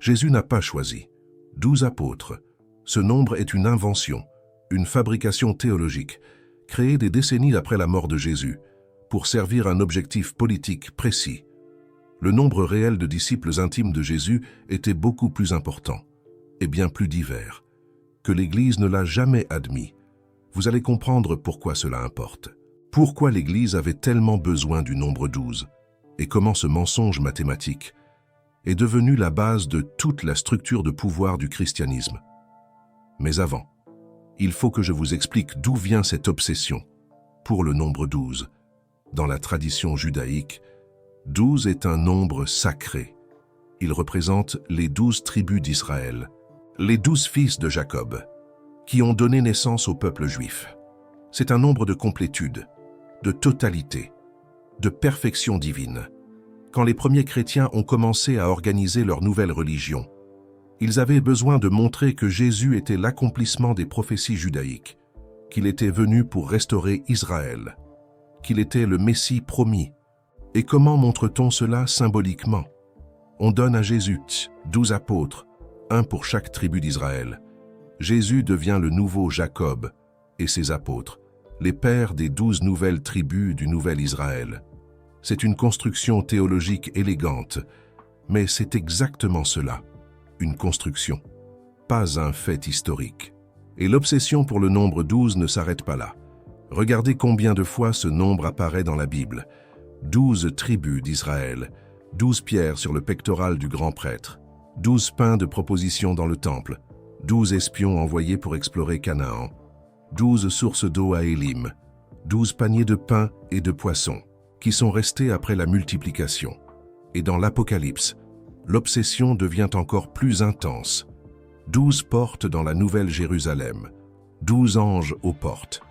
Jésus n'a pas choisi 12 apôtres. Ce nombre est une invention, une fabrication théologique, créée des décennies après la mort de Jésus, pour servir un objectif politique précis. Le nombre réel de disciples intimes de Jésus était beaucoup plus important, et bien plus divers, que l'Église ne l'a jamais admis. Vous allez comprendre pourquoi cela importe. Pourquoi l'Église avait tellement besoin du nombre 12, et comment ce mensonge mathématique est devenu la base de toute la structure de pouvoir du christianisme. Mais avant, il faut que je vous explique d'où vient cette obsession pour le nombre 12. Dans la tradition judaïque, 12 est un nombre sacré. Il représente les 12 tribus d'Israël, les 12 fils de Jacob, qui ont donné naissance au peuple juif. C'est un nombre de complétude, de totalité, de perfection divine. Quand les premiers chrétiens ont commencé à organiser leur nouvelle religion, ils avaient besoin de montrer que Jésus était l'accomplissement des prophéties judaïques, qu'il était venu pour restaurer Israël, qu'il était le Messie promis. Et comment montre-t-on cela symboliquement? On donne à Jésus 12 apôtres, un pour chaque tribu d'Israël. Jésus devient le nouveau Jacob et ses apôtres, les pères des 12 nouvelles tribus du nouvel Israël. C'est une construction théologique élégante, mais c'est exactement cela, une construction, pas un fait historique. Et l'obsession pour le nombre 12 ne s'arrête pas là. Regardez combien de fois ce nombre apparaît dans la Bible. 12 tribus d'Israël, 12 pierres sur le pectoral du grand prêtre, 12 pains de proposition dans le temple, 12 espions envoyés pour explorer Canaan, 12 sources d'eau à Élim, 12 paniers de pain et de poissons, qui sont restés après la multiplication. Et dans l'Apocalypse, l'obsession devient encore plus intense. 12 portes dans la Nouvelle Jérusalem, 12 anges aux portes,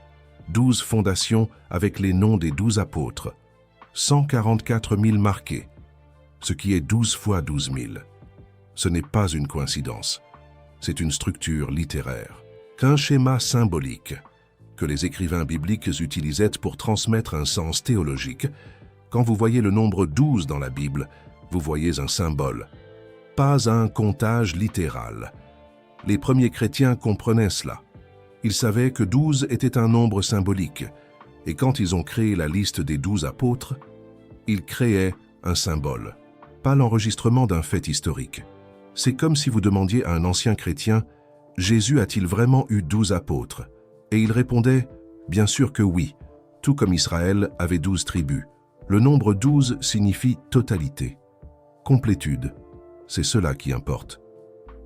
12 fondations avec les noms des 12 apôtres, 144 000 marqués, ce qui est 12 fois 12 000. Ce n'est pas une coïncidence, c'est une structure littéraire, qu'un schéma symbolique que les écrivains bibliques utilisaient pour transmettre un sens théologique. Quand vous voyez le nombre 12 dans la Bible, vous voyez un symbole, pas un comptage littéral. Les premiers chrétiens comprenaient cela. Ils savaient que 12 était un nombre symbolique, et quand ils ont créé la liste des 12 apôtres, ils créaient un symbole, pas l'enregistrement d'un fait historique. C'est comme si vous demandiez à un ancien chrétien « Jésus a-t-il vraiment eu 12 apôtres ?» Et il répondait « Bien sûr que oui, tout comme Israël avait 12 tribus. » Le nombre 12 signifie totalité, complétude. C'est cela qui importe.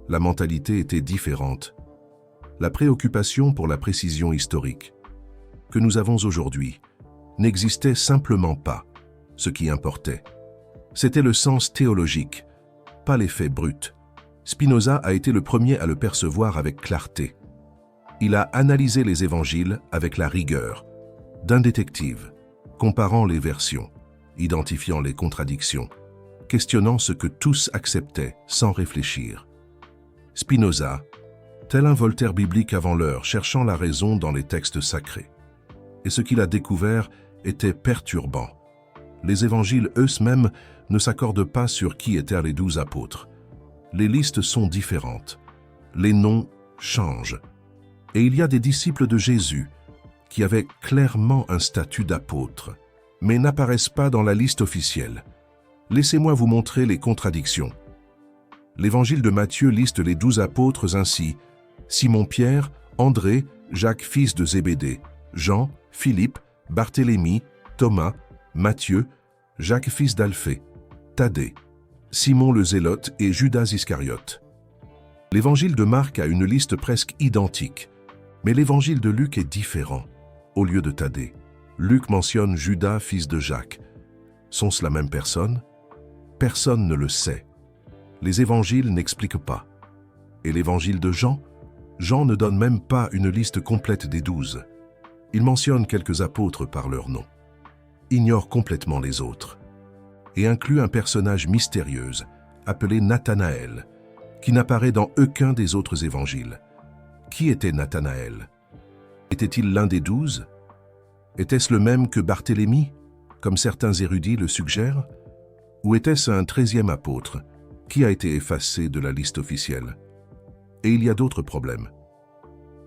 La mentalité était différente. La préoccupation pour la précision historique que nous avons aujourd'hui n'existait simplement pas. Ce qui importait, c'était le sens théologique, pas les faits bruts. Spinoza a été le premier à le percevoir avec clarté. Il a analysé les évangiles avec la rigueur d'un détective, comparant les versions, identifiant les contradictions, questionnant ce que tous acceptaient sans réfléchir. Spinoza, tel un Voltaire biblique avant l'heure, cherchant la raison dans les textes sacrés. Et ce qu'il a découvert était perturbant. Les évangiles eux-mêmes ne s'accordent pas sur qui étaient les 12 apôtres. Les listes sont différentes. Les noms changent. Et il y a des disciples de Jésus qui avaient clairement un statut d'apôtre, mais n'apparaissent pas dans la liste officielle. Laissez-moi vous montrer les contradictions. L'évangile de Matthieu liste les 12 apôtres ainsi: Simon-Pierre, André, Jacques fils de Zébédée, Jean, Philippe, Barthélemy, Thomas, Matthieu, Jacques fils d'Alphée, Thaddée, Simon le Zélote et Judas Iscariote. L'évangile de Marc a une liste presque identique, mais l'évangile de Luc est différent. Au lieu de Thaddée, Luc mentionne Judas fils de Jacques. Sont-ce la même personne? Personne ne le sait. Les évangiles n'expliquent pas. Et l'évangile de Jean? Jean ne donne même pas une liste complète des 12. Il mentionne quelques apôtres par leur nom, ignore complètement les autres, et inclut un personnage mystérieux appelé Nathanaël, qui n'apparaît dans aucun des autres évangiles. Qui était Nathanaël? Était-il l'un des 12? Était-ce le même que Barthélemy, comme certains érudits le suggèrent? Ou était-ce un 13e apôtre, qui a été effacé de la liste officielle. Et il y a d'autres problèmes.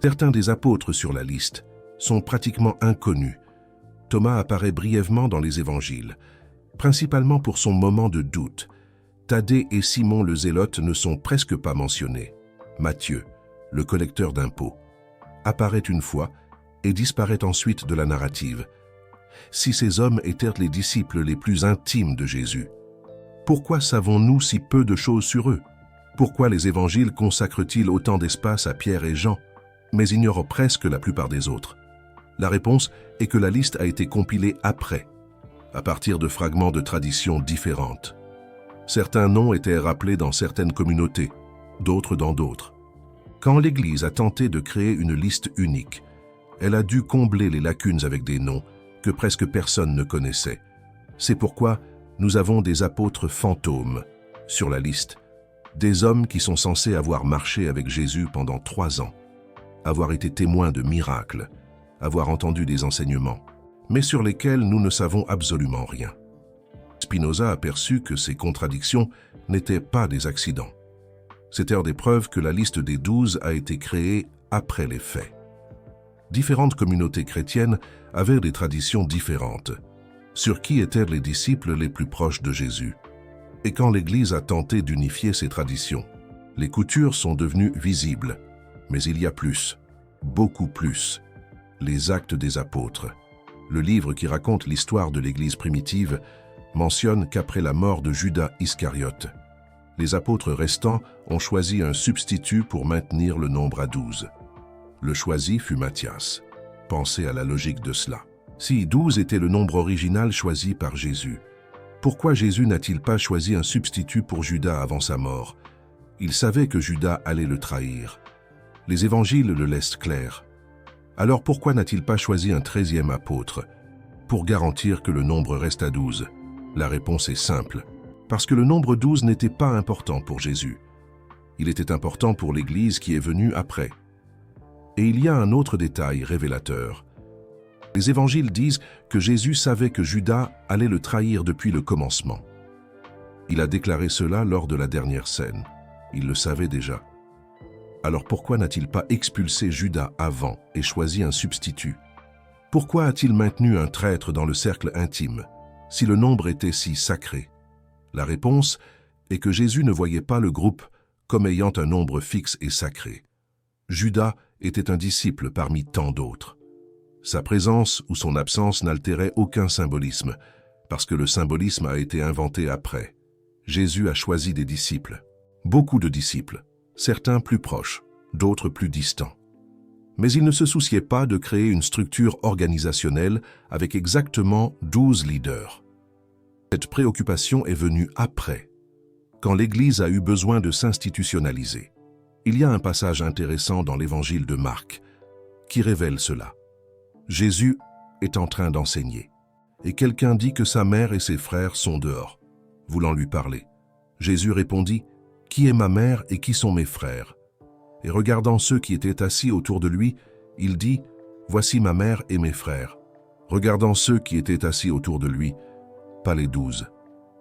Certains des apôtres sur la liste sont pratiquement inconnus. Thomas apparaît brièvement dans les évangiles, principalement pour son moment de doute. Thaddée et Simon le Zélote ne sont presque pas mentionnés. Matthieu, le collecteur d'impôts, apparaît une fois et disparaît ensuite de la narrative. Si ces hommes étaient les disciples les plus intimes de Jésus, pourquoi savons-nous si peu de choses sur eux? Pourquoi les évangiles consacrent-ils autant d'espace à Pierre et Jean, mais ignorent presque la plupart des autres? La réponse est que la liste a été compilée après, à partir de fragments de traditions différentes. Certains noms étaient rappelés dans certaines communautés, d'autres dans d'autres. Quand l'Église a tenté de créer une liste unique, elle a dû combler les lacunes avec des noms que presque personne ne connaissait. C'est pourquoi nous avons des apôtres fantômes sur la liste, des hommes qui sont censés avoir marché avec Jésus pendant 3 ans, avoir été témoins de miracles, avoir entendu des enseignements, mais sur lesquels nous ne savons absolument rien. Spinoza a perçu que ces contradictions n'étaient pas des accidents. C'étaient des preuves que la liste des 12 a été créée après les faits. Différentes communautés chrétiennes avaient des traditions différentes. Sur qui étaient les disciples les plus proches de Jésus? Et quand l'Église a tenté d'unifier ces traditions, les coutures sont devenues visibles. Mais il y a plus, beaucoup plus. Les Actes des Apôtres. Le livre qui raconte l'histoire de l'Église primitive mentionne qu'après la mort de Judas Iscariote, les apôtres restants ont choisi un substitut pour maintenir le nombre à 12. Le choisi fut Matthias. Pensez à la logique de cela. Si 12 était le nombre original choisi par Jésus, pourquoi Jésus n'a-t-il pas choisi un substitut pour Judas avant sa mort? Il savait que Judas allait le trahir. Les évangiles le laissent clair. Alors pourquoi n'a-t-il pas choisi un 13e apôtre pour garantir que le nombre reste à 12? La réponse est simple. Parce que le nombre 12 n'était pas important pour Jésus. Il était important pour l'Église qui est venue après. Et il y a un autre détail révélateur. Les évangiles disent que Jésus savait que Judas allait le trahir depuis le commencement. Il a déclaré cela lors de la dernière scène. Il le savait déjà. Alors pourquoi n'a-t-il pas expulsé Judas avant et choisi un substitut? Pourquoi a-t-il maintenu un traître dans le cercle intime, si le nombre était si sacré? La réponse est que Jésus ne voyait pas le groupe comme ayant un nombre fixe et sacré. Judas était un disciple parmi tant d'autres. Sa présence ou son absence n'altérait aucun symbolisme, parce que le symbolisme a été inventé après. Jésus a choisi des disciples, beaucoup de disciples, certains plus proches, d'autres plus distants. Mais il ne se souciait pas de créer une structure organisationnelle avec exactement 12 leaders. Cette préoccupation est venue après, quand l'Église a eu besoin de s'institutionnaliser. Il y a un passage intéressant dans l'Évangile de Marc qui révèle cela. Jésus est en train d'enseigner, et quelqu'un dit que sa mère et ses frères sont dehors, voulant lui parler. Jésus répondit, « Qui est ma mère et qui sont mes frères ?» Et regardant ceux qui étaient assis autour de lui, il dit, « Voici ma mère et mes frères. » Regardant ceux qui étaient assis autour de lui, pas les 12,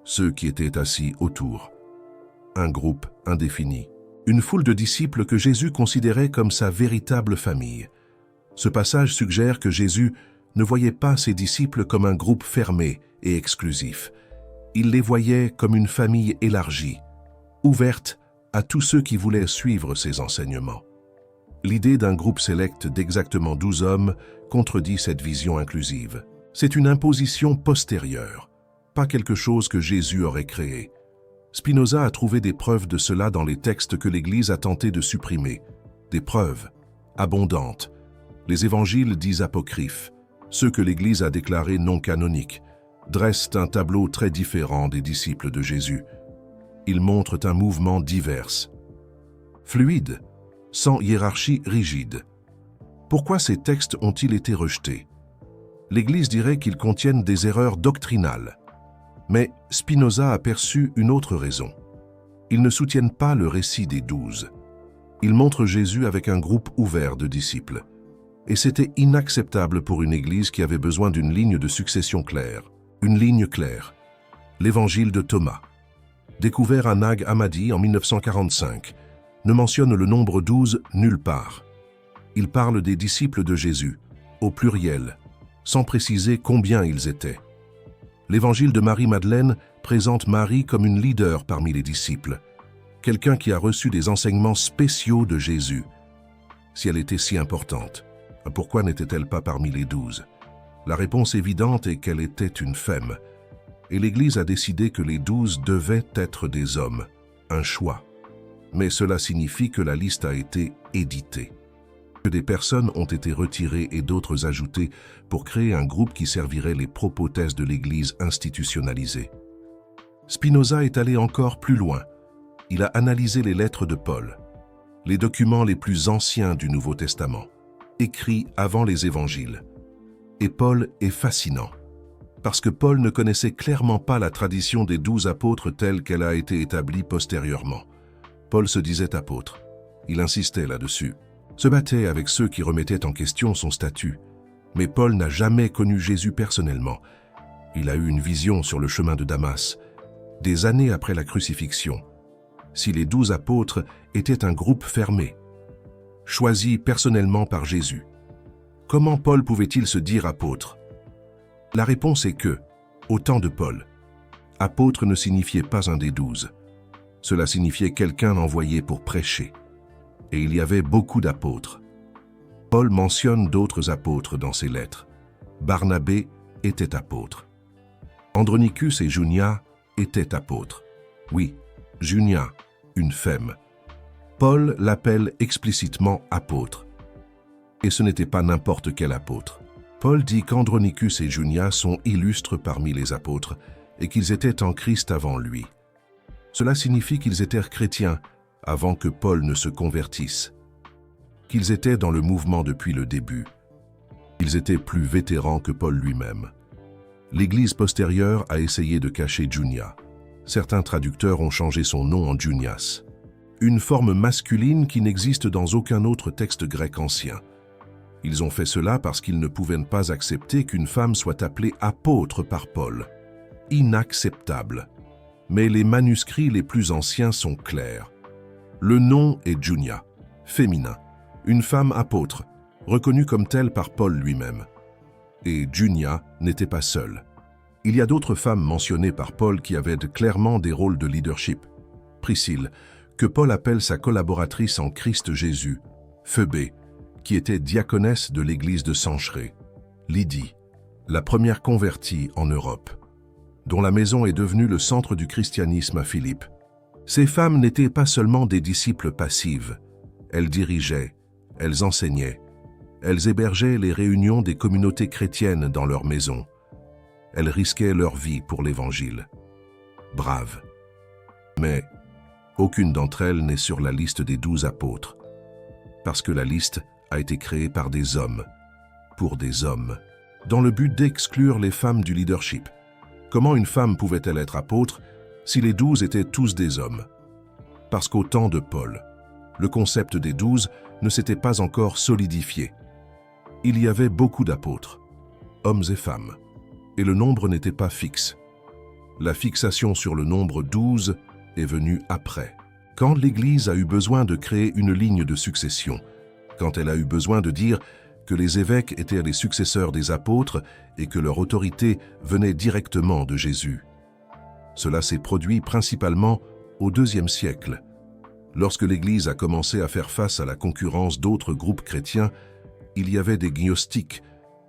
ceux qui étaient assis autour. Un groupe indéfini. Une foule de disciples que Jésus considérait comme sa véritable famille. Ce passage suggère que Jésus ne voyait pas ses disciples comme un groupe fermé et exclusif. Il les voyait comme une famille élargie, ouverte à tous ceux qui voulaient suivre ses enseignements. L'idée d'un groupe sélect d'exactement 12 hommes contredit cette vision inclusive. C'est une imposition postérieure, pas quelque chose que Jésus aurait créé. Spinoza a trouvé des preuves de cela dans les textes que l'Église a tenté de supprimer. Des preuves abondantes. Les évangiles dits apocryphes, ceux que l'Église a déclarés non canoniques, dressent un tableau très différent des disciples de Jésus. Ils montrent un mouvement divers, fluide, sans hiérarchie rigide. Pourquoi ces textes ont-ils été rejetés? L'Église dirait qu'ils contiennent des erreurs doctrinales. Mais Spinoza a perçu une autre raison. Ils ne soutiennent pas le récit des 12. Ils montrent Jésus avec un groupe ouvert de disciples. Et c'était inacceptable pour une Église qui avait besoin d'une ligne de succession claire. Une ligne claire. L'évangile de Thomas. découvert à Nag Hammadi en 1945, ne mentionne le nombre 12 nulle part. Il parle des disciples de Jésus, au pluriel, sans préciser combien ils étaient. L'évangile de Marie-Madeleine présente Marie comme une leader parmi les disciples, quelqu'un qui a reçu des enseignements spéciaux de Jésus. Si elle était si importante, pourquoi n'était-elle pas parmi les 12? La réponse évidente est qu'elle était une femme, et l'Église a décidé que les 12 devaient être des hommes, un choix. Mais cela signifie que la liste a été éditée, que des personnes ont été retirées et d'autres ajoutées pour créer un groupe qui servirait les propothèses de l'Église institutionnalisée. Spinoza est allé encore plus loin. Il a analysé les lettres de Paul, les documents les plus anciens du Nouveau Testament, écrits avant les évangiles. Et Paul est fascinant, parce que Paul ne connaissait clairement pas la tradition des 12 apôtres telle qu'elle a été établie postérieurement. Paul se disait apôtre. Il insistait là-dessus, se battait avec ceux qui remettaient en question son statut. Mais Paul n'a jamais connu Jésus personnellement. Il a eu une vision sur le chemin de Damas, des années après la crucifixion. Si les 12 apôtres étaient un groupe fermé, choisi personnellement par Jésus, comment Paul pouvait-il se dire apôtre? La réponse est que, au temps de Paul, apôtre ne signifiait pas un des 12. Cela signifiait quelqu'un envoyé pour prêcher. Et il y avait beaucoup d'apôtres. Paul mentionne d'autres apôtres dans ses lettres. Barnabé était apôtre. Andronicus et Junia étaient apôtres. Oui, Junia, une femme. Paul l'appelle explicitement apôtre. Et ce n'était pas n'importe quel apôtre. Paul dit qu'Andronicus et Junia sont illustres parmi les apôtres et qu'ils étaient en Christ avant lui. Cela signifie qu'ils étaient chrétiens avant que Paul ne se convertisse, qu'ils étaient dans le mouvement depuis le début. Ils étaient plus vétérans que Paul lui-même. L'Église postérieure a essayé de cacher Junia. Certains traducteurs ont changé son nom en Junias, une forme masculine qui n'existe dans aucun autre texte grec ancien. Ils ont fait cela parce qu'ils ne pouvaient pas accepter qu'une femme soit appelée apôtre par Paul. Inacceptable. Mais les manuscrits les plus anciens sont clairs. Le nom est Junia, féminin, une femme apôtre, reconnue comme telle par Paul lui-même. Et Junia n'était pas seule. Il y a d'autres femmes mentionnées par Paul qui avaient clairement des rôles de leadership. Priscille, que Paul appelle sa collaboratrice en Christ Jésus, Phoebé, qui était diaconesse de l'église de Cenchreae, Lydie, la première convertie en Europe, dont la maison est devenue le centre du christianisme à Philippe. Ces femmes n'étaient pas seulement des disciples passives, elles dirigeaient, elles enseignaient, elles hébergeaient les réunions des communautés chrétiennes dans leur maison. Elles risquaient leur vie pour l'Évangile. Braves. Mais aucune d'entre elles n'est sur la liste des 12 apôtres, parce que la liste a été créée par des hommes, pour des hommes, dans le but d'exclure les femmes du leadership. Comment une femme pouvait-elle être apôtre si les 12 étaient tous des hommes? Parce qu'au temps de Paul, le concept des 12 ne s'était pas encore solidifié. Il y avait beaucoup d'apôtres, hommes et femmes, et le nombre n'était pas fixe. La fixation sur le nombre 12 est venue après, quand l'Église a eu besoin de créer une ligne de succession, quand elle a eu besoin de dire que les évêques étaient les successeurs des apôtres et que leur autorité venait directement de Jésus. Cela s'est produit principalement au IIe siècle, lorsque l'Église a commencé à faire face à la concurrence d'autres groupes chrétiens. Il y avait des gnostiques,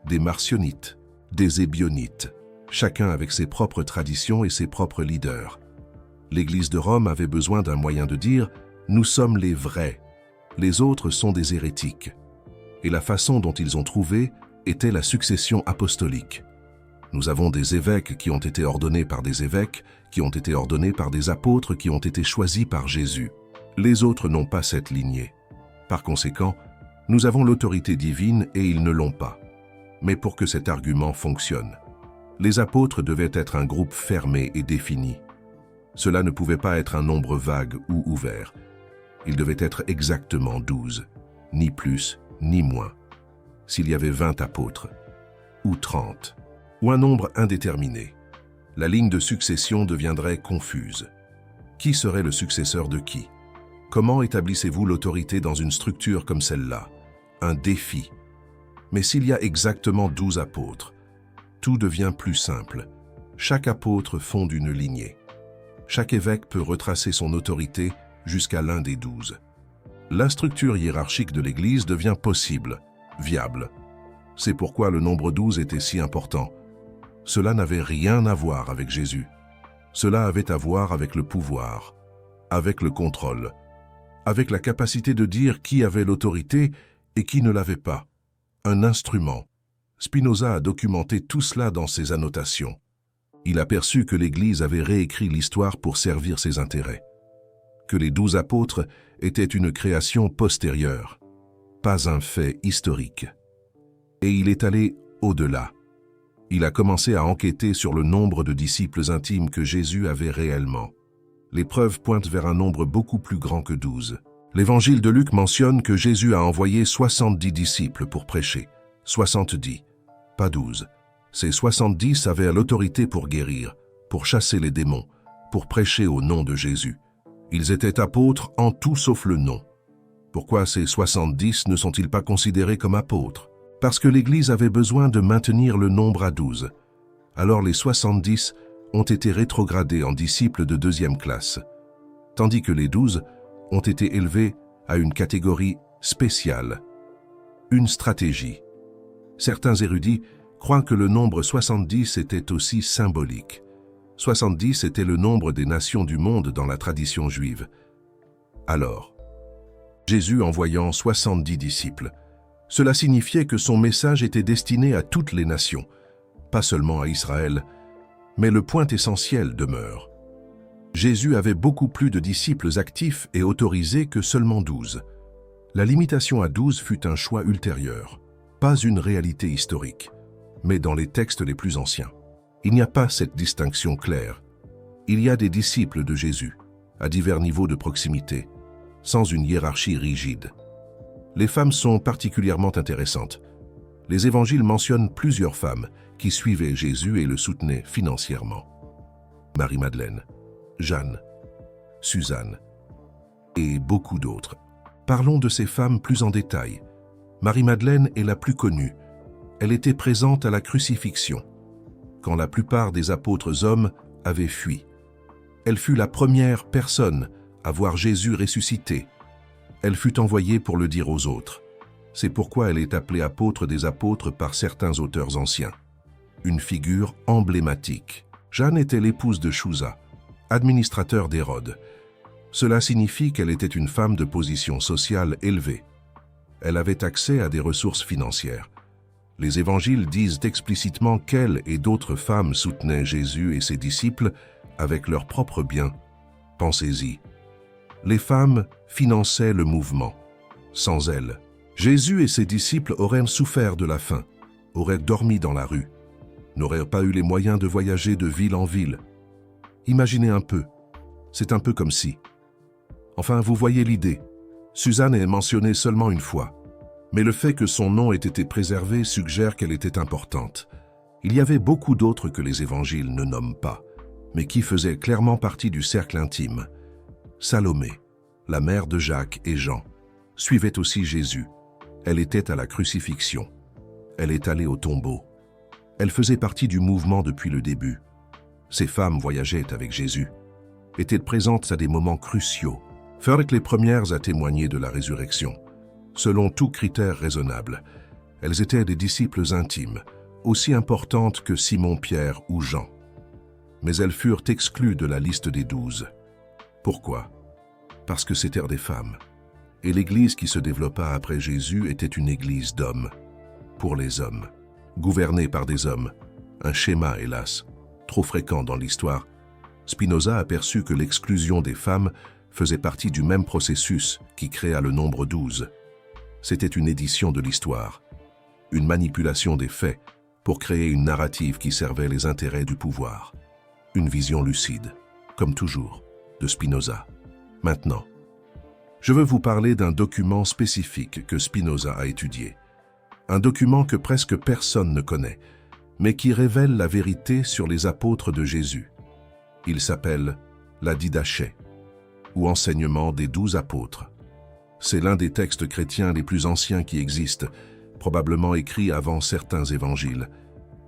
des marcionites, des ébionites, chacun avec ses propres traditions et ses propres leaders. L'Église de Rome avait besoin d'un moyen de dire « nous sommes les vrais ». Les autres sont des hérétiques. Et la façon dont ils ont trouvé était la succession apostolique. Nous avons des évêques qui ont été ordonnés par des évêques, qui ont été ordonnés par des apôtres qui ont été choisis par Jésus. Les autres n'ont pas cette lignée. Par conséquent, nous avons l'autorité divine et ils ne l'ont pas. Mais pour que cet argument fonctionne, les apôtres devaient être un groupe fermé et défini. Cela ne pouvait pas être un nombre vague ou ouvert. Il devait être exactement 12, ni plus, ni moins. S'il y avait 20 apôtres, ou 30, ou un nombre indéterminé, la ligne de succession deviendrait confuse. Qui serait le successeur de qui? Comment établissez-vous l'autorité dans une structure comme celle-là? Un défi. Mais s'il y a exactement 12 apôtres, tout devient plus simple. Chaque apôtre fonde une lignée. Chaque évêque peut retracer son autorité jusqu'à l'un des 12. La structure hiérarchique de l'Église devient possible, viable. C'est pourquoi le nombre 12 était si important. Cela n'avait rien à voir avec Jésus. Cela avait à voir avec le pouvoir, avec le contrôle, avec la capacité de dire qui avait l'autorité et qui ne l'avait pas. Un instrument. Spinoza a documenté tout cela dans ses annotations. Il a perçu que l'Église avait réécrit l'histoire pour servir ses intérêts. Que les 12 apôtres étaient une création postérieure, pas un fait historique. Et il est allé au-delà. Il a commencé à enquêter sur le nombre de disciples intimes que Jésus avait réellement. Les preuves pointent vers un nombre beaucoup plus grand que 12. L'évangile de Luc mentionne que Jésus a envoyé 70 disciples pour prêcher. 70, pas 12. Ces 70 avaient l'autorité pour guérir, pour chasser les démons, pour prêcher au nom de Jésus. Ils étaient apôtres en tout sauf le nom. Pourquoi ces 70 ne sont-ils pas considérés comme apôtres? Parce que l'Église avait besoin de maintenir le nombre à 12. Alors les 70 ont été rétrogradés en disciples de 2e classe, tandis que les 12 ont été élevés à une catégorie spéciale, une stratégie. Certains érudits croient que le nombre 70 était aussi symbolique. 70 était le nombre des nations du monde dans la tradition juive. Alors, Jésus envoyant 70 disciples, cela signifiait que son message était destiné à toutes les nations, pas seulement à Israël, mais le point essentiel demeure. Jésus avait beaucoup plus de disciples actifs et autorisés que seulement 12. La limitation à 12 fut un choix ultérieur, pas une réalité historique, mais dans les textes les plus anciens. Il n'y a pas cette distinction claire. Il y a des disciples de Jésus, à divers niveaux de proximité, sans une hiérarchie rigide. Les femmes sont particulièrement intéressantes. Les évangiles mentionnent plusieurs femmes qui suivaient Jésus et le soutenaient financièrement. Marie-Madeleine, Jeanne, Suzanne et beaucoup d'autres. Parlons de ces femmes plus en détail. Marie-Madeleine est la plus connue. Elle était présente à la crucifixion, quand la plupart des apôtres hommes avaient fui. Elle fut la première personne à voir Jésus ressuscité. Elle fut envoyée pour le dire aux autres. C'est pourquoi elle est appelée apôtre des apôtres par certains auteurs anciens. Une figure emblématique. Jeanne était l'épouse de Chuza, administrateur d'Hérode. Cela signifie qu'elle était une femme de position sociale élevée. Elle avait accès à des ressources financières. Les évangiles disent explicitement qu'elle et d'autres femmes soutenaient Jésus et ses disciples avec leurs propres biens. Pensez-y. Les femmes finançaient le mouvement. Sans elles, Jésus et ses disciples auraient souffert de la faim, auraient dormi dans la rue, n'auraient pas eu les moyens de voyager de ville en ville. Imaginez un peu. C'est un peu comme si. Enfin, vous voyez l'idée. Suzanne est mentionnée seulement une fois. Mais le fait que son nom ait été préservé suggère qu'elle était importante. Il y avait beaucoup d'autres que les évangiles ne nomment pas, mais qui faisaient clairement partie du cercle intime. Salomé, la mère de Jacques et Jean, suivait aussi Jésus. Elle était à la crucifixion. Elle est allée au tombeau. Elle faisait partie du mouvement depuis le début. Ces femmes voyageaient avec Jésus, étaient présentes à des moments cruciaux, furent les premières à témoigner de la résurrection. Selon tout critère raisonnable, elles étaient des disciples intimes, aussi importantes que Simon-Pierre ou Jean. Mais elles furent exclues de la liste des 12. Pourquoi? Parce que c'étaient des femmes. Et l'Église qui se développa après Jésus était une Église d'hommes, pour les hommes, gouvernée par des hommes. Un schéma, hélas, trop fréquent dans l'histoire. Spinoza aperçut que l'exclusion des femmes faisait partie du même processus qui créa le nombre 12. C'était une édition de l'histoire, une manipulation des faits pour créer une narrative qui servait les intérêts du pouvoir. Une vision lucide, comme toujours, de Spinoza. Maintenant, je veux vous parler d'un document spécifique que Spinoza a étudié. Un document que presque personne ne connaît, mais qui révèle la vérité sur les apôtres de Jésus. Il s'appelle la Didaché. ou enseignement des 12 apôtres. C'est l'un des textes chrétiens les plus anciens qui existent, probablement écrit avant certains évangiles.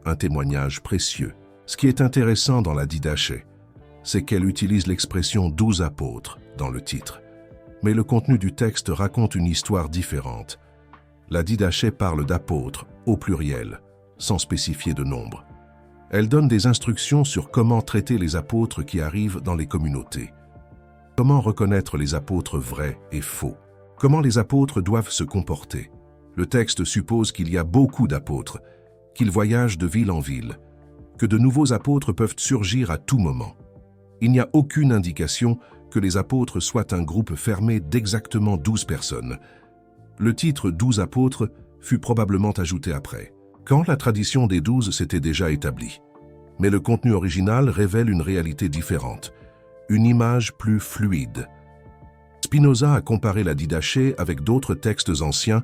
Un témoignage précieux. Ce qui est intéressant dans la Didaché, c'est qu'elle utilise l'expression 12 apôtres dans le titre. Mais le contenu du texte raconte une histoire différente. La Didaché parle d'apôtres au pluriel, sans spécifier de nombre. Elle donne des instructions sur comment traiter les apôtres qui arrivent dans les communautés. Comment reconnaître les apôtres vrais et faux? Comment les apôtres doivent se comporter? Le texte suppose qu'il y a beaucoup d'apôtres, qu'ils voyagent de ville en ville, que de nouveaux apôtres peuvent surgir à tout moment. Il n'y a aucune indication que les apôtres soient un groupe fermé d'exactement 12 personnes. Le titre 12 apôtres fut probablement ajouté après, quand la tradition des 12 s'était déjà établie. Mais le contenu original révèle une réalité différente, une image plus fluide. Spinoza a comparé la Didaché avec d'autres textes anciens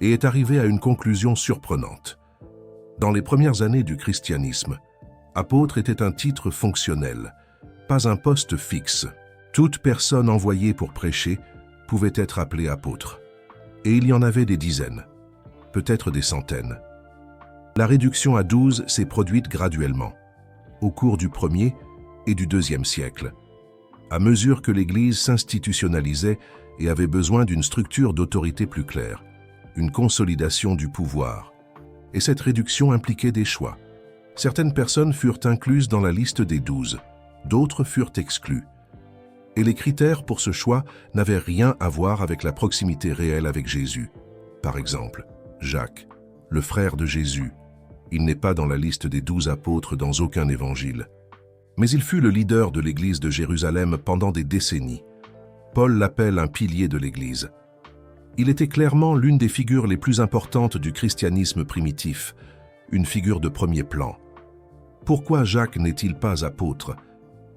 et est arrivé à une conclusion surprenante. Dans les premières années du christianisme, apôtre était un titre fonctionnel, pas un poste fixe. Toute personne envoyée pour prêcher pouvait être appelée apôtre. Et il y en avait des dizaines, peut-être des centaines. La réduction à 12 s'est produite graduellement, au cours du 1er et du 2e siècle, à mesure que l'Église s'institutionnalisait et avait besoin d'une structure d'autorité plus claire, une consolidation du pouvoir. Et cette réduction impliquait des choix. Certaines personnes furent incluses dans la liste des 12, d'autres furent exclues. Et les critères pour ce choix n'avaient rien à voir avec la proximité réelle avec Jésus. Par exemple, Jacques, le frère de Jésus, il n'est pas dans la liste des 12 apôtres dans aucun évangile. Mais il fut le leader de l'Église de Jérusalem pendant des décennies. Paul l'appelle un pilier de l'Église. Il était clairement l'une des figures les plus importantes du christianisme primitif, une figure de premier plan. Pourquoi Jacques n'est-il pas apôtre?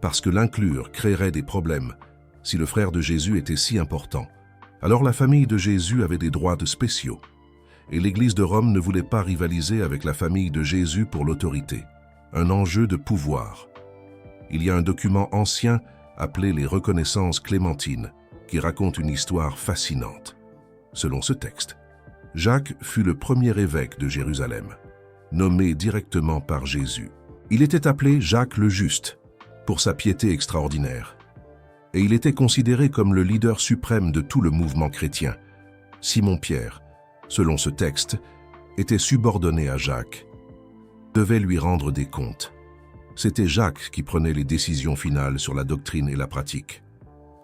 Parce que l'inclure créerait des problèmes. Si le frère de Jésus était si important, alors la famille de Jésus avait des droits spéciaux. Et l'Église de Rome ne voulait pas rivaliser avec la famille de Jésus pour l'autorité. Un enjeu de pouvoir. Il y a un document ancien appelé les Reconnaissances clémentines, qui raconte une histoire fascinante. Selon ce texte, Jacques fut le premier évêque de Jérusalem, nommé directement par Jésus. Il était appelé Jacques le Juste, pour sa piété extraordinaire. Et il était considéré comme le leader suprême de tout le mouvement chrétien. Simon-Pierre, selon ce texte, était subordonné à Jacques, devait lui rendre des comptes. C'était Jacques qui prenait les décisions finales sur la doctrine et la pratique.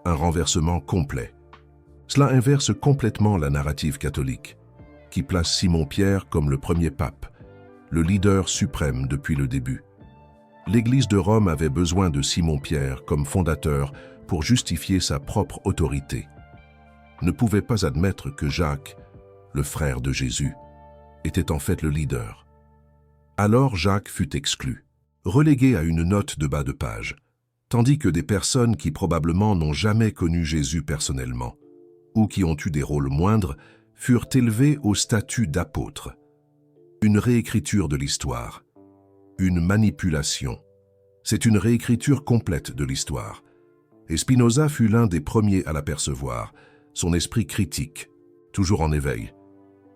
Un renversement complet. Cela inverse complètement la narrative catholique, qui place Simon-Pierre comme le premier pape, le leader suprême depuis le début. L'Église de Rome avait besoin de Simon-Pierre comme fondateur pour justifier sa propre autorité. Ne pouvait pas admettre que Jacques, le frère de Jésus, était en fait le leader. Alors Jacques fut exclu, relégué à une note de bas de page, tandis que des personnes qui probablement n'ont jamais connu Jésus personnellement, ou qui ont eu des rôles moindres, furent élevées au statut d'apôtres. Une réécriture de l'histoire, une manipulation. C'est une réécriture complète de l'histoire. Et Spinoza fut l'un des premiers à l'apercevoir, son esprit critique, toujours en éveil.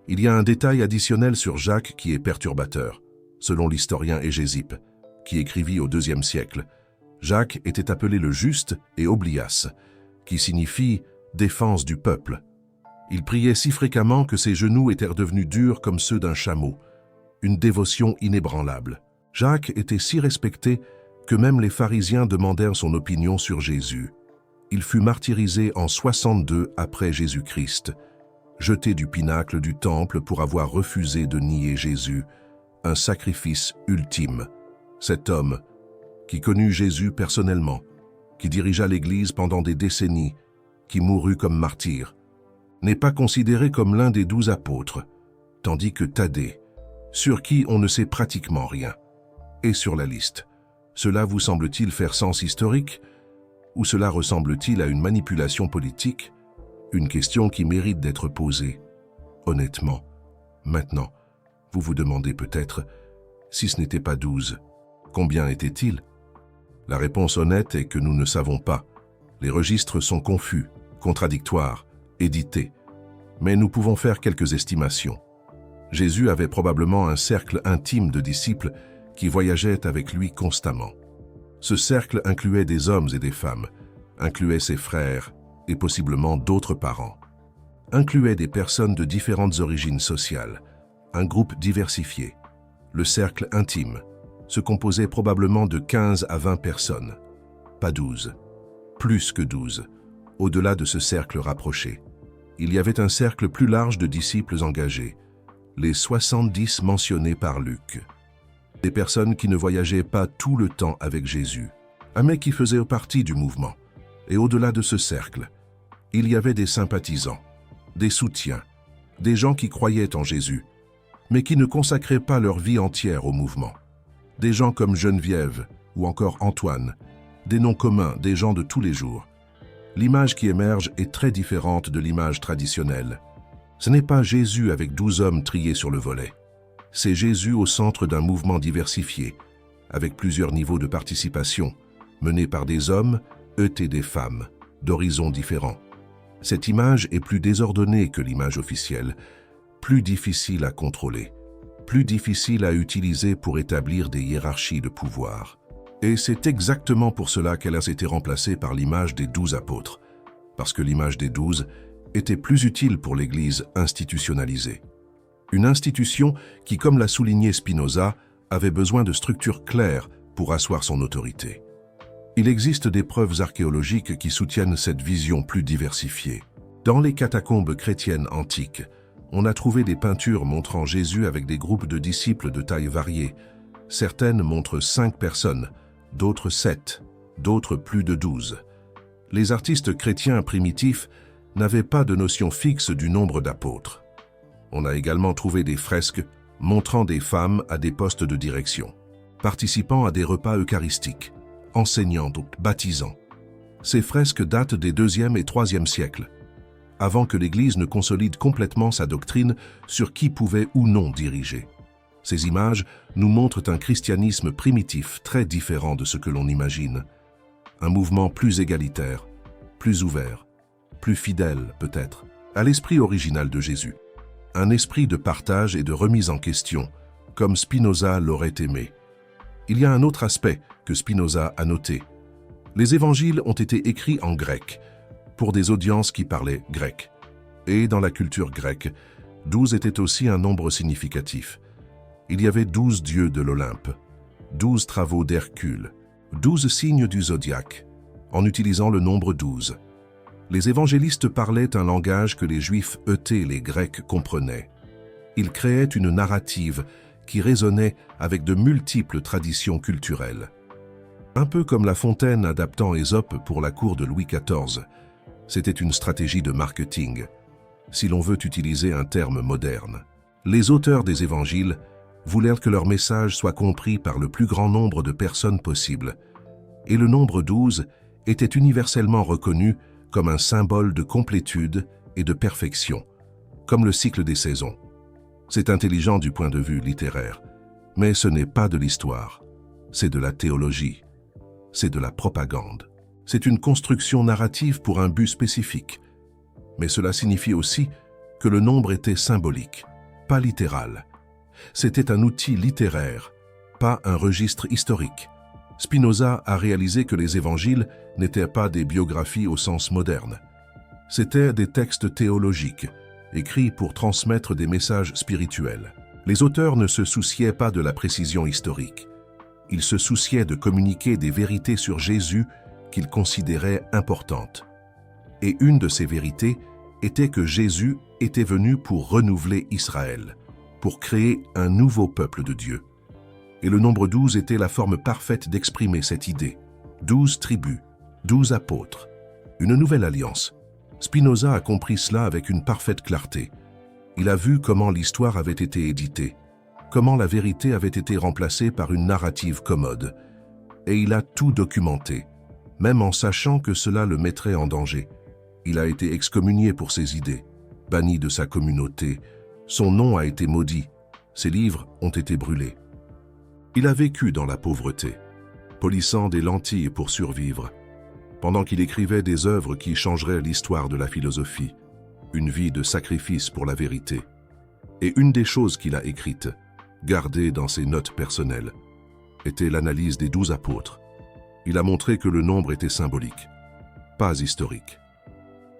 Il y a un détail additionnel sur Jacques qui est perturbateur, selon l'historien Hégésippe, qui écrivit au IIe siècle. Jacques était appelé le Juste et Oblias, qui signifie « défense du peuple ». Il priait si fréquemment que ses genoux étaient devenus durs comme ceux d'un chameau, une dévotion inébranlable. Jacques était si respecté que même les pharisiens demandèrent son opinion sur Jésus. Il fut martyrisé en 62 après Jésus-Christ, jeté du pinacle du temple pour avoir refusé de nier Jésus, un sacrifice ultime. Cet homme, qui connut Jésus personnellement, qui dirigea l'Église pendant des décennies, qui mourut comme martyr, n'est pas considéré comme l'un des 12 apôtres, tandis que Thaddée, sur qui on ne sait pratiquement rien, est sur la liste. Cela vous semble-t-il faire sens historique? Ou cela ressemble-t-il à une manipulation politique? Une question qui mérite d'être posée. Honnêtement, maintenant, vous vous demandez peut-être, si ce n'était pas 12, combien était-il? La réponse honnête est que nous ne savons pas. Les registres sont confus, contradictoires, édités. Mais nous pouvons faire quelques estimations. Jésus avait probablement un cercle intime de disciples qui voyageaient avec lui constamment. Ce cercle incluait des hommes et des femmes, incluait ses frères et possiblement d'autres parents, incluait des personnes de différentes origines sociales, un groupe diversifié. Le cercle intime se composait probablement de 15 à 20 personnes, pas 12, plus que 12, au-delà de ce cercle rapproché. Il y avait un cercle plus large de disciples engagés, les 70 mentionnés par Luc. Des personnes qui ne voyageaient pas tout le temps avec Jésus, mais qui faisaient partie du mouvement. Et au-delà de ce cercle, il y avait des sympathisants, des soutiens, des gens qui croyaient en Jésus, mais qui ne consacraient pas leur vie entière au mouvement. Des gens comme Geneviève ou encore Antoine, des noms communs, des gens de tous les jours. L'image qui émerge est très différente de l'image traditionnelle. Ce n'est pas Jésus avec 12 hommes triés sur le volet. C'est Jésus au centre d'un mouvement diversifié, avec plusieurs niveaux de participation, menés par des hommes et des femmes, d'horizons différents. Cette image est plus désordonnée que l'image officielle, plus difficile à contrôler, plus difficile à utiliser pour établir des hiérarchies de pouvoir. Et c'est exactement pour cela qu'elle a été remplacée par l'image des 12 apôtres, parce que l'image des 12 était plus utile pour l'Église institutionnalisée. Une institution qui, comme l'a souligné Spinoza, avait besoin de structures claires pour asseoir son autorité. Il existe des preuves archéologiques qui soutiennent cette vision plus diversifiée. Dans les catacombes chrétiennes antiques, on a trouvé des peintures montrant Jésus avec des groupes de disciples de tailles variées. Certaines montrent 5 personnes, d'autres 7, d'autres plus de 12. Les artistes chrétiens primitifs n'avaient pas de notion fixe du nombre d'apôtres. On a également trouvé des fresques montrant des femmes à des postes de direction, participant à des repas eucharistiques, enseignant ou baptisant. Ces fresques datent des 2e et 3e siècles, avant que l'Église ne consolide complètement sa doctrine sur qui pouvait ou non diriger. Ces images nous montrent un christianisme primitif très différent de ce que l'on imagine. Un mouvement plus égalitaire, plus ouvert, plus fidèle peut-être, à l'esprit original de Jésus. Un esprit de partage et de remise en question, comme Spinoza l'aurait aimé. Il y a un autre aspect que Spinoza a noté. Les évangiles ont été écrits en grec, pour des audiences qui parlaient grec. Et dans la culture grecque, 12 était aussi un nombre significatif. Il y avait 12 dieux de l'Olympe, 12 travaux d'Hercule, 12 signes du zodiaque, en utilisant le nombre 12. Les évangélistes parlaient un langage que les Juifs et les Grecs comprenaient. Ils créaient une narrative qui résonnait avec de multiples traditions culturelles. Un peu comme La Fontaine adaptant Ésope pour la cour de Louis XIV, c'était une stratégie de marketing, si l'on veut utiliser un terme moderne. Les auteurs des évangiles voulèrent que leur message soit compris par le plus grand nombre de personnes possible, et le nombre 12 était universellement reconnu comme un symbole de complétude et de perfection, comme le cycle des saisons. C'est intelligent du point de vue littéraire, mais ce n'est pas de l'histoire, c'est de la théologie, c'est de la propagande. C'est une construction narrative pour un but spécifique, mais cela signifie aussi que le nombre était symbolique, pas littéral. C'était un outil littéraire, pas un registre historique. Spinoza a réalisé que les évangiles n'étaient pas des biographies au sens moderne. C'étaient des textes théologiques, écrits pour transmettre des messages spirituels. Les auteurs ne se souciaient pas de la précision historique. Ils se souciaient de communiquer des vérités sur Jésus qu'ils considéraient importantes. Et une de ces vérités était que Jésus était venu pour renouveler Israël, pour créer un nouveau peuple de Dieu. Et le nombre 12 était la forme parfaite d'exprimer cette idée. 12 tribus, 12 apôtres, une nouvelle alliance. Spinoza a compris cela avec une parfaite clarté. Il a vu comment l'histoire avait été éditée, comment la vérité avait été remplacée par une narrative commode. Et il a tout documenté, même en sachant que cela le mettrait en danger. Il a été excommunié pour ses idées, banni de sa communauté. Son nom a été maudit, ses livres ont été brûlés. Il a vécu dans la pauvreté, polissant des lentilles pour survivre, pendant qu'il écrivait des œuvres qui changeraient l'histoire de la philosophie, une vie de sacrifice pour la vérité. Et une des choses qu'il a écrites, gardées dans ses notes personnelles, était l'analyse des 12 apôtres. Il a montré que le nombre était symbolique, pas historique.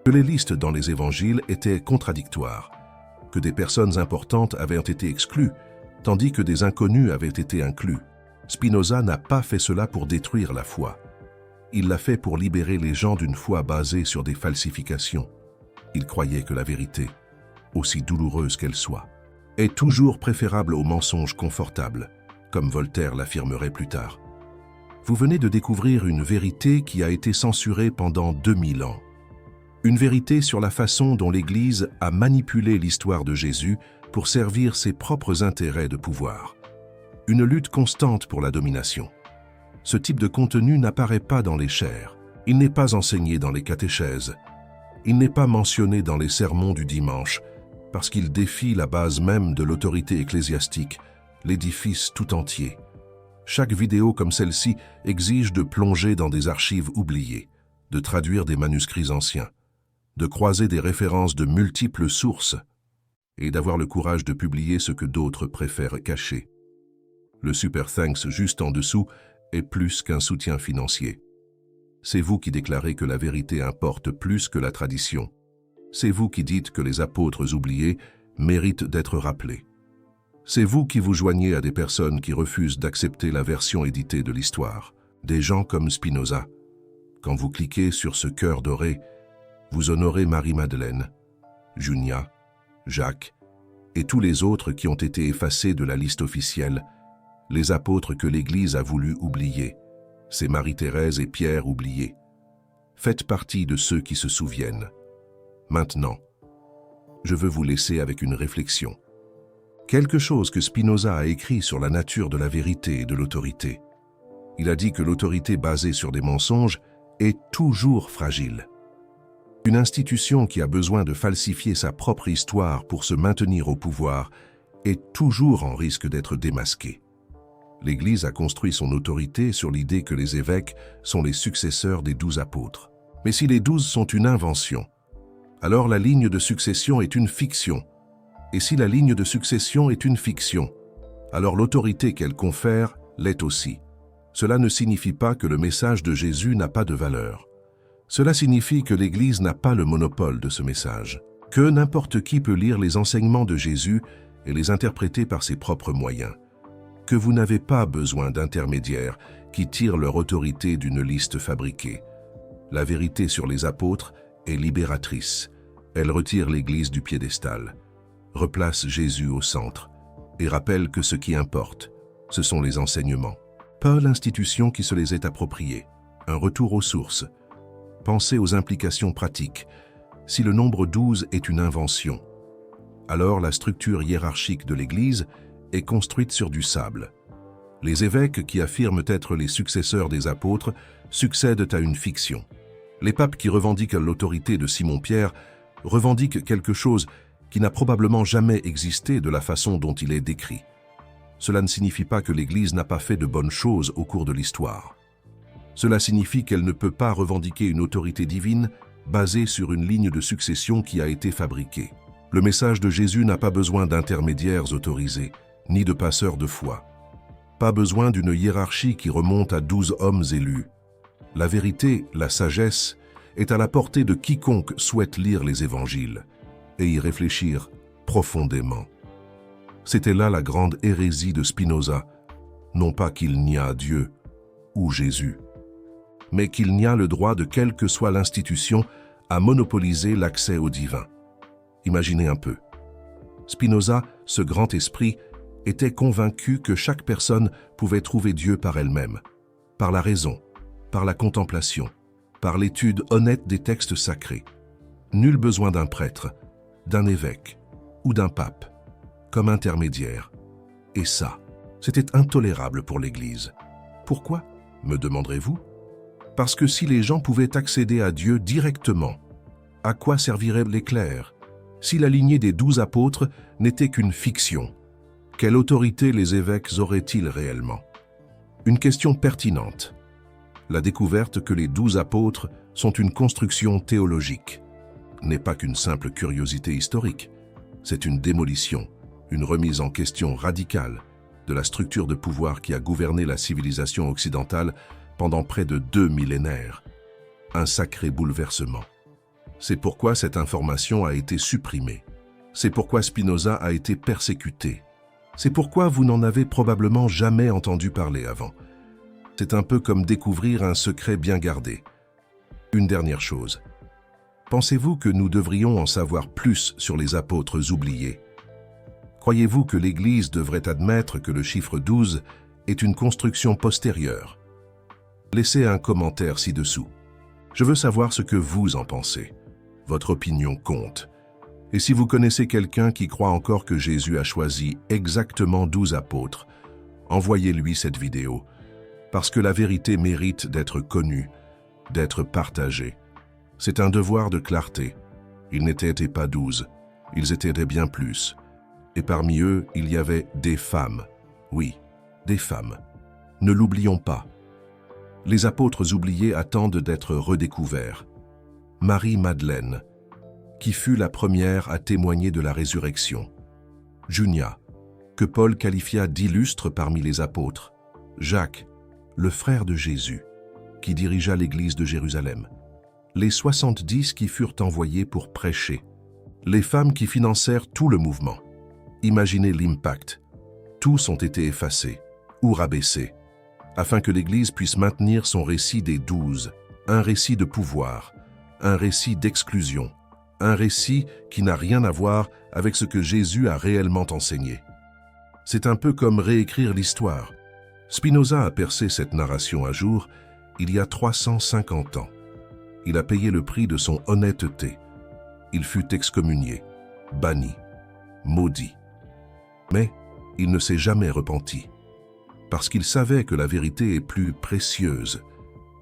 Que les listes dans les évangiles étaient contradictoires, que des personnes importantes avaient été exclues, tandis que des inconnus avaient été inclus. Spinoza n'a pas fait cela pour détruire la foi. Il l'a fait pour libérer les gens d'une foi basée sur des falsifications. Il croyait que la vérité, aussi douloureuse qu'elle soit, est toujours préférable au mensonge confortable, comme Voltaire l'affirmerait plus tard. Vous venez de découvrir une vérité qui a été censurée pendant 2000 ans. Une vérité sur la façon dont l'Église a manipulé l'histoire de Jésus pour servir ses propres intérêts de pouvoir. Une lutte constante pour la domination. Ce type de contenu n'apparaît pas dans les chaires. Il n'est pas enseigné dans les catéchèses. Il n'est pas mentionné dans les sermons du dimanche, parce qu'il défie la base même de l'autorité ecclésiastique, l'édifice tout entier. Chaque vidéo comme celle-ci exige de plonger dans des archives oubliées, de traduire des manuscrits anciens, de croiser des références de multiples sources et d'avoir le courage de publier ce que d'autres préfèrent cacher. Le Super Thanks juste en dessous est plus qu'un soutien financier. C'est vous qui déclarez que la vérité importe plus que la tradition. C'est vous qui dites que les apôtres oubliés méritent d'être rappelés. C'est vous qui vous joignez à des personnes qui refusent d'accepter la version éditée de l'histoire, des gens comme Spinoza. Quand vous cliquez sur ce cœur doré, vous honorez Marie-Madeleine, Junia, Jacques et tous les autres qui ont été effacés de la liste officielle, les apôtres que l'Église a voulu oublier, c'est Marie-Thérèse et Pierre oubliés. Faites partie de ceux qui se souviennent. Maintenant, je veux vous laisser avec une réflexion. Quelque chose que Spinoza a écrit sur la nature de la vérité et de l'autorité. Il a dit que l'autorité basée sur des mensonges est toujours fragile. Une institution qui a besoin de falsifier sa propre histoire pour se maintenir au pouvoir est toujours en risque d'être démasquée. L'Église a construit son autorité sur l'idée que les évêques sont les successeurs des 12 apôtres. Mais si les 12 sont une invention, alors la ligne de succession est une fiction. Et si la ligne de succession est une fiction, alors l'autorité qu'elle confère l'est aussi. Cela ne signifie pas que le message de Jésus n'a pas de valeur. Cela signifie que l'Église n'a pas le monopole de ce message, que n'importe qui peut lire les enseignements de Jésus et les interpréter par ses propres moyens, que vous n'avez pas besoin d'intermédiaires qui tirent leur autorité d'une liste fabriquée. La vérité sur les apôtres est libératrice. Elle retire l'Église du piédestal, replace Jésus au centre et rappelle que ce qui importe, ce sont les enseignements, pas l'institution qui se les est appropriée. Un retour aux sources. Pensez aux implications pratiques. Si le nombre 12 est une invention, alors la structure hiérarchique de l'Église est construite sur du sable. Les évêques qui affirment être les successeurs des apôtres succèdent à une fiction. Les papes qui revendiquent l'autorité de Simon-Pierre revendiquent quelque chose qui n'a probablement jamais existé de la façon dont il est décrit. Cela ne signifie pas que l'Église n'a pas fait de bonnes choses au cours de l'histoire. Cela signifie qu'elle ne peut pas revendiquer une autorité divine basée sur une ligne de succession qui a été fabriquée. Le message de Jésus n'a pas besoin d'intermédiaires autorisés, ni de passeurs de foi. Pas besoin d'une hiérarchie qui remonte à 12 hommes élus. La vérité, la sagesse, est à la portée de quiconque souhaite lire les évangiles et y réfléchir profondément. C'était là la grande hérésie de Spinoza, non pas qu'il n'y a Dieu ou Jésus, mais qu'il n'y a le droit de quelle que soit l'institution à monopoliser l'accès au divin. Imaginez un peu. Spinoza, ce grand esprit, était convaincu que chaque personne pouvait trouver Dieu par elle-même, par la raison, par la contemplation, par l'étude honnête des textes sacrés. Nul besoin d'un prêtre, d'un évêque ou d'un pape, comme intermédiaire. Et ça, c'était intolérable pour l'Église. Pourquoi, me demanderez-vous? Parce que si les gens pouvaient accéder à Dieu directement, à quoi servirait les clercs? Si la lignée des 12 apôtres n'était qu'une fiction, quelle autorité les évêques auraient-ils réellement? Une question pertinente. La découverte que les 12 apôtres sont une construction théologique. N'est pas qu'une simple curiosité historique, c'est une démolition, une remise en question radicale de la structure de pouvoir qui a gouverné la civilisation occidentale pendant près de 2 millénaires. Un sacré bouleversement. C'est pourquoi cette information a été supprimée. C'est pourquoi Spinoza a été persécuté. C'est pourquoi vous n'en avez probablement jamais entendu parler avant. C'est un peu comme découvrir un secret bien gardé. Une dernière chose. Pensez-vous que nous devrions en savoir plus sur les apôtres oubliés? Croyez-vous que l'Église devrait admettre que le chiffre 12 est une construction postérieure? Laissez un commentaire ci-dessous. Je veux savoir ce que vous en pensez. Votre opinion compte. Et si vous connaissez quelqu'un qui croit encore que Jésus a choisi exactement 12 apôtres, envoyez-lui cette vidéo, parce que la vérité mérite d'être connue, d'être partagée. C'est un devoir de clarté. Ils n'étaient pas 12, ils étaient bien plus. Et parmi eux, il y avait des femmes. Oui, des femmes. Ne l'oublions pas. Les apôtres oubliés attendent d'être redécouverts. Marie-Madeleine, qui fut la première à témoigner de la résurrection. Junia, que Paul qualifia d'illustre parmi les apôtres. Jacques, le frère de Jésus, qui dirigea l'église de Jérusalem. Les 70 qui furent envoyés pour prêcher. Les femmes qui financèrent tout le mouvement. Imaginez l'impact. Tous ont été effacés ou rabaissés, afin que l'Église puisse maintenir son récit des 12, un récit de pouvoir, un récit d'exclusion, un récit qui n'a rien à voir avec ce que Jésus a réellement enseigné. C'est un peu comme réécrire l'histoire. Spinoza a percé cette narration à jour il y a 350 ans. Il a payé le prix de son honnêteté. Il fut excommunié, banni, maudit. Mais il ne s'est jamais repenti, parce qu'il savait que la vérité est plus précieuse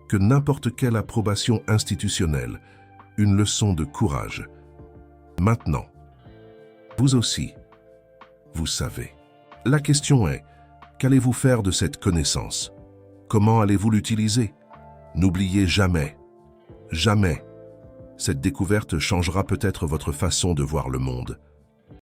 que n'importe quelle approbation institutionnelle, une leçon de courage. Maintenant, vous aussi, vous savez. La question est, qu'allez-vous faire de cette connaissance? Comment allez-vous l'utiliser? N'oubliez jamais, jamais, cette découverte changera peut-être votre façon de voir le monde.